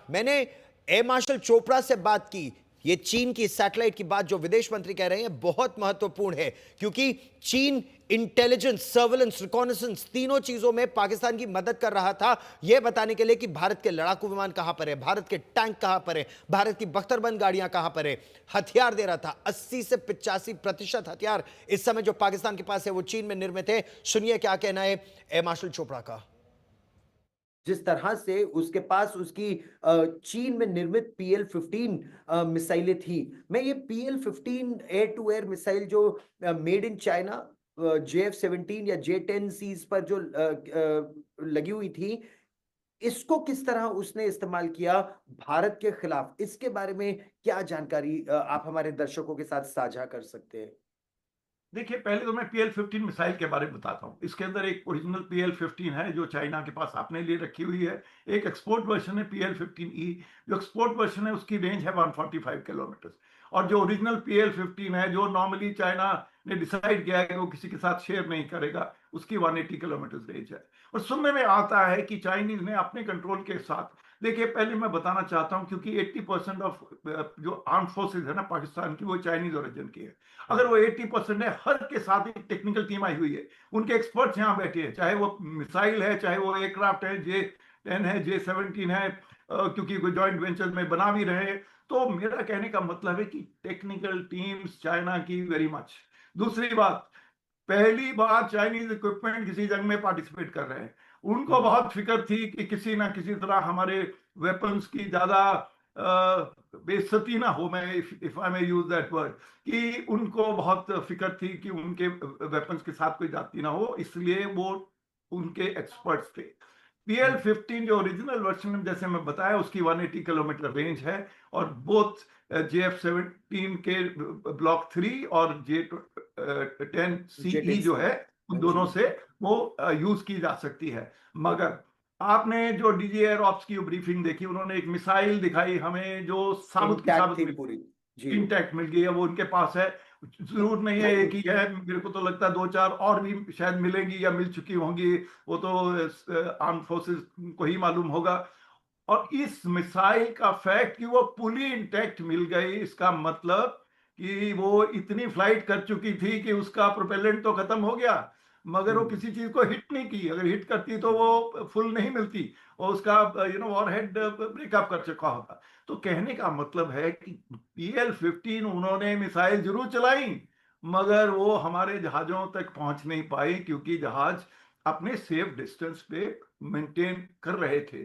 मैंने air marshal Chopra से बात की। ये चीन की सैटेलाइट की बात जो विदेश मंत्री कह रहे हैं बहुत महत्वपूर्ण है, क्योंकि चीन इंटेलिजेंस, सर्वेलेंस, रिकॉनेसेंस तीनों चीजों में पाकिस्तान की मदद कर रहा था, यह बताने के लिए कि भारत के लड़ाकू विमान कहां पर है, भारत के टैंक कहां पर है, भारत की बख्तरबंद गाड़ियां कहां पर है। हथियार दे रहा था। 80 से 85% हथियार इस समय जो पाकिस्तान के पास है वो चीन में निर्मित है। सुनिए क्या कहना है एयर मार्शल चोपड़ा का। जिस तरह से उसके पास उसकी चीन में निर्मित PL-15 मिसाइलें थी। मैं ये PL-15 air to air missile जो मेड इन चाइना JF-17 या J-10Cs पर जो लगी हुई थी, इसको किस तरह उसने इस्तेमाल किया भारत के खिलाफ? इसके बारे में क्या जानकारी आप हमारे दर्शकों के साथ साझा कर सकते हैं? देखिए, पहले तो मैं PL-15 मिसाइल के बारे में बताता हूँ। इसके अंदर एक ओरिजिनल PL-15 है जो चाइना के पास अपने लिए रखी हुई है। एक एक्सपोर्ट वर्जन है PL-15E। जो एक्सपोर्ट वर्जन है उसकी रेंज है 145 किलोमीटर, और जो ओरिजिनल PL-15 है जो नॉर्मली चाइना ने डिसाइड किया है कि वो किसी के साथ शेयर नहीं करेगा, उसकी 180 किलोमीटर रेंज है। और सुनने में आता है कि चाइनीज ने अपने कंट्रोल के साथ, देखिए पहले मैं बताना चाहता हूं, क्योंकि 80% ऑफ जो आर्म फोर्सेज है ना पाकिस्तान की, वो चाइनीज ओरिजिन की है। अगर वो 80% है, हर के साथ एक टेक्निकल टीम आई हुई है, उनके एक्सपर्ट्स यहाँ बैठे हैं, चाहे वो मिसाइल है, चाहे वो एयरक्राफ्ट है, J-10 है, J-17 है, क्योंकि कोई जॉइंट वेंचर में बना भी रहे हैं। तो मेरा कहने का मतलब है कि टेक्निकल टीम्स चाइना की वेरी मच। दूसरी बात, पहली बार चाइनीज इक्विपमेंट किसी जंग में पार्टिसिपेट कर रहे हैं। उनको बहुत फिक्र थी कि किसी ना किसी तरह हमारे वेपन्स की ज्यादा बेइज्जती ना हो, मैं if I may use that word, कि उनको बहुत फिक्र थी कि उनके वेपन्स के साथ कोई जाती ना हो, इसलिए वो उनके एक्सपर्ट्स थे। PL-15 जो ओरिजिनल वर्जन जैसे मैं बताया उसकी 180 किलोमीटर रेंज है, और बोथ JF-17 के ब्लॉक 3 और J-10CE जो है, उन हाँ दोनों जी। से वो यूज की जा सकती है। मगर आपने जो डीजी एयर ऑप्स की ब्रीफिंग देखी, उन्होंने एक मिसाइल दिखाई हमें जो साबुत की इंटैक्ट साबुत थी मिली, पूरी। जी। इंटैक्ट मिल गई है, वो उनके पास है। जरूर नहीं है एक ही है, मेरे को तो लगता है दो चार और भी शायद मिलेंगी या मिल चुकी होंगी, वो तो आर्म फोर्सेस को ही मालूम होगा। और इस मिसाइल का फैक्ट कि वो पुली इंटैक्ट मिल गई, इसका मतलब कि वो इतनी फ्लाइट कर चुकी थी कि उसका प्रोपेलेंट तो खत्म हो गया, मगर वो किसी चीज को हिट नहीं की। अगर हिट करती तो वो फुल नहीं मिलती, और उसका वॉरहेड ब्रेकअप कर चुका होता। तो कहने का मतलब है कि PL-15 उन्होंने मिसाइल जरूर चलाई, मगर वो हमारे जहाजों तक पहुंच नहीं पाई, क्योंकि जहाज अपने सेफ डिस्टेंस पे मेंटेन कर रहे थे।